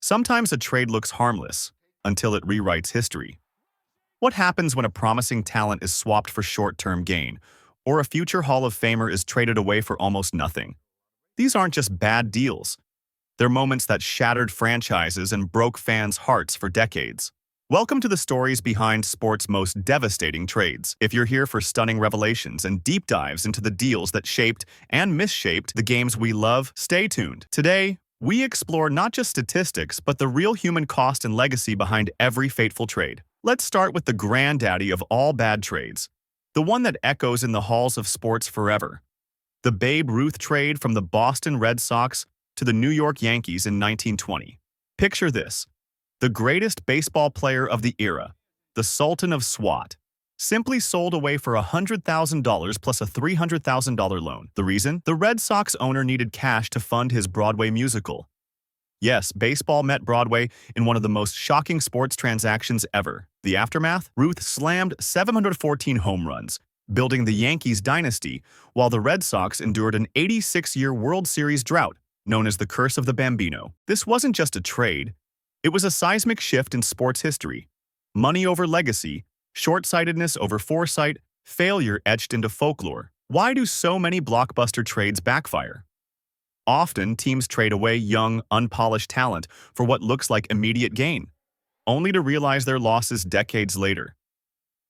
Sometimes a trade looks harmless until it rewrites history. What happens when a promising talent is swapped for short-term gain, or a future Hall of Famer is traded away for almost nothing? These aren't just bad deals. They're moments that shattered franchises and broke fans' hearts for decades. Welcome to the stories behind sports' most devastating trades. If you're here for stunning revelations and deep dives into the deals that shaped and misshaped the games we love, stay tuned. Today, we explore not just statistics, but the real human cost and legacy behind every fateful trade. Let's start with the granddaddy of all bad trades, the one that echoes in the halls of sports forever. The Babe Ruth trade from the Boston Red Sox to the New York Yankees in 1920. Picture this: the greatest baseball player of the era, the Sultan of SWAT, simply sold away for $100,000 plus a $300,000 loan. The reason? The Red Sox owner needed cash to fund his Broadway musical. Yes, baseball met Broadway in one of the most shocking sports transactions ever. The aftermath? Ruth slammed 714 home runs, building the Yankees dynasty, while the Red Sox endured an 86-year World Series drought, known as the Curse of the Bambino. This wasn't just a trade. It was a seismic shift in sports history. Money over legacy, short-sightedness over foresight, failure etched into folklore. Why do so many blockbuster trades backfire? Often, teams trade away young, unpolished talent for what looks like immediate gain, only to realize their losses decades later.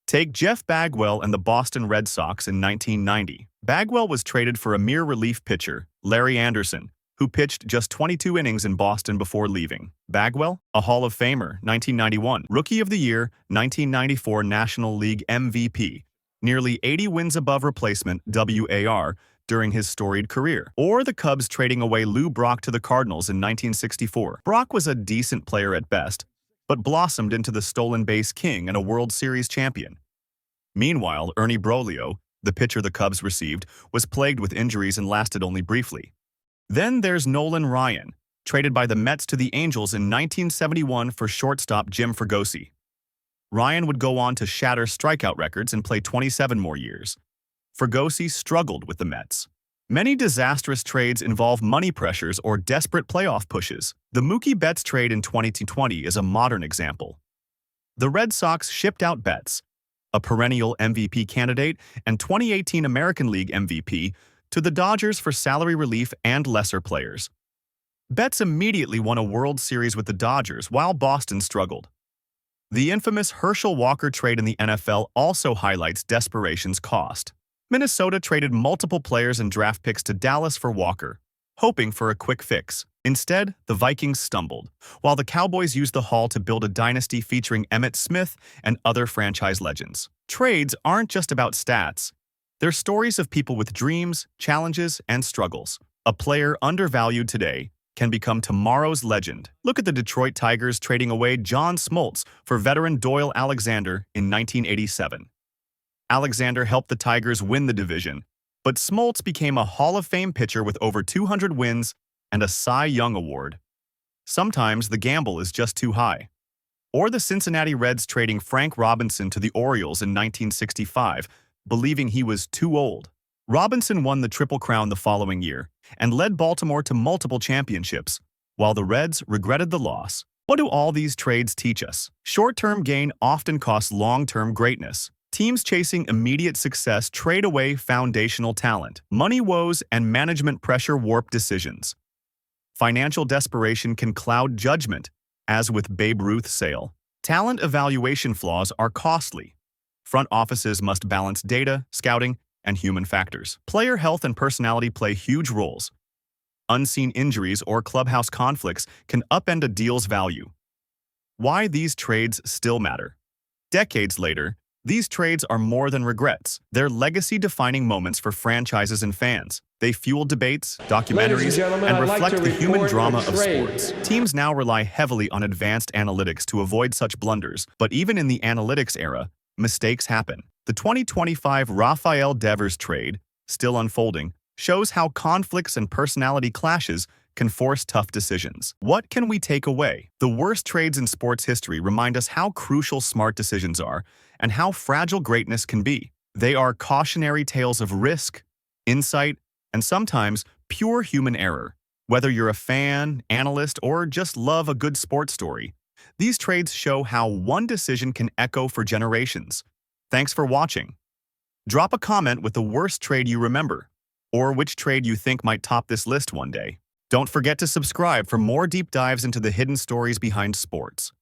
Take Jeff Bagwell and the Boston Red Sox in 1990. Bagwell was traded for a mere relief pitcher, Larry Anderson, who pitched just 22 innings in Boston before leaving. Bagwell, a Hall of Famer, 1991, Rookie of the Year, 1994 National League MVP, nearly 80 wins above replacement WAR during his storied career. Or the Cubs trading away Lou Brock to the Cardinals in 1964. Brock was a decent player at best, but blossomed into the stolen base king and a World Series champion. Meanwhile, Ernie Broglio, the pitcher the Cubs received, was plagued with injuries and lasted only briefly. Then there's Nolan Ryan, traded by the Mets to the Angels in 1971 for shortstop Jim Fregosi. Ryan would go on to shatter strikeout records and play 27 more years. Fregosi struggled with the Mets. Many disastrous trades involve money pressures or desperate playoff pushes. The Mookie Betts trade in 2020 is a modern example. The Red Sox shipped out Betts, a perennial MVP candidate and 2018 American League MVP, to the Dodgers for salary relief and lesser players. Betts immediately won a World Series with the Dodgers while Boston struggled. The infamous Herschel Walker trade in the NFL also highlights desperation's cost. Minnesota traded multiple players and draft picks to Dallas for Walker, hoping for a quick fix. Instead, the Vikings stumbled, while the Cowboys used the haul to build a dynasty featuring Emmitt Smith and other franchise legends. Trades aren't just about stats. They're stories of people with dreams, challenges, and struggles. A player undervalued today can become tomorrow's legend. Look at the Detroit Tigers trading away John Smoltz for veteran Doyle Alexander in 1987. Alexander helped the Tigers win the division, but Smoltz became a Hall of Fame pitcher with over 200 wins and a Cy Young Award. Sometimes the gamble is just too high. Or the Cincinnati Reds trading Frank Robinson to the Orioles in 1965, believing he was too old. Robinson won the Triple Crown the following year and led Baltimore to multiple championships, while the Reds regretted the loss. What do all these trades teach us? Short-term gain often costs long-term greatness. Teams chasing immediate success trade away foundational talent. Money woes and management pressure warp decisions. Financial desperation can cloud judgment, as with Babe Ruth's sale. Talent evaluation flaws are costly. Front offices must balance data, scouting, and human factors. Player health and personality play huge roles. Unseen injuries or clubhouse conflicts can upend a deal's value. Why these trades still matter? Decades later, these trades are more than regrets. They're legacy-defining moments for franchises and fans. They fuel debates, documentaries, and reflect the human drama of sports. Teams now rely heavily on advanced analytics to avoid such blunders, but even in the analytics era, mistakes happen. The 2025 Rafael Devers trade, still unfolding, shows how conflicts and personality clashes can force tough decisions. What can we take away? The worst trades in sports history remind us how crucial smart decisions are and how fragile greatness can be. They are cautionary tales of risk, insight, and sometimes pure human error. Whether you're a fan, analyst, or just love a good sports story, these trades show how one decision can echo for generations. Thanks for watching. Drop a comment with the worst trade you remember, or which trade you think might top this list one day. Don't forget to subscribe for more deep dives into the hidden stories behind sports.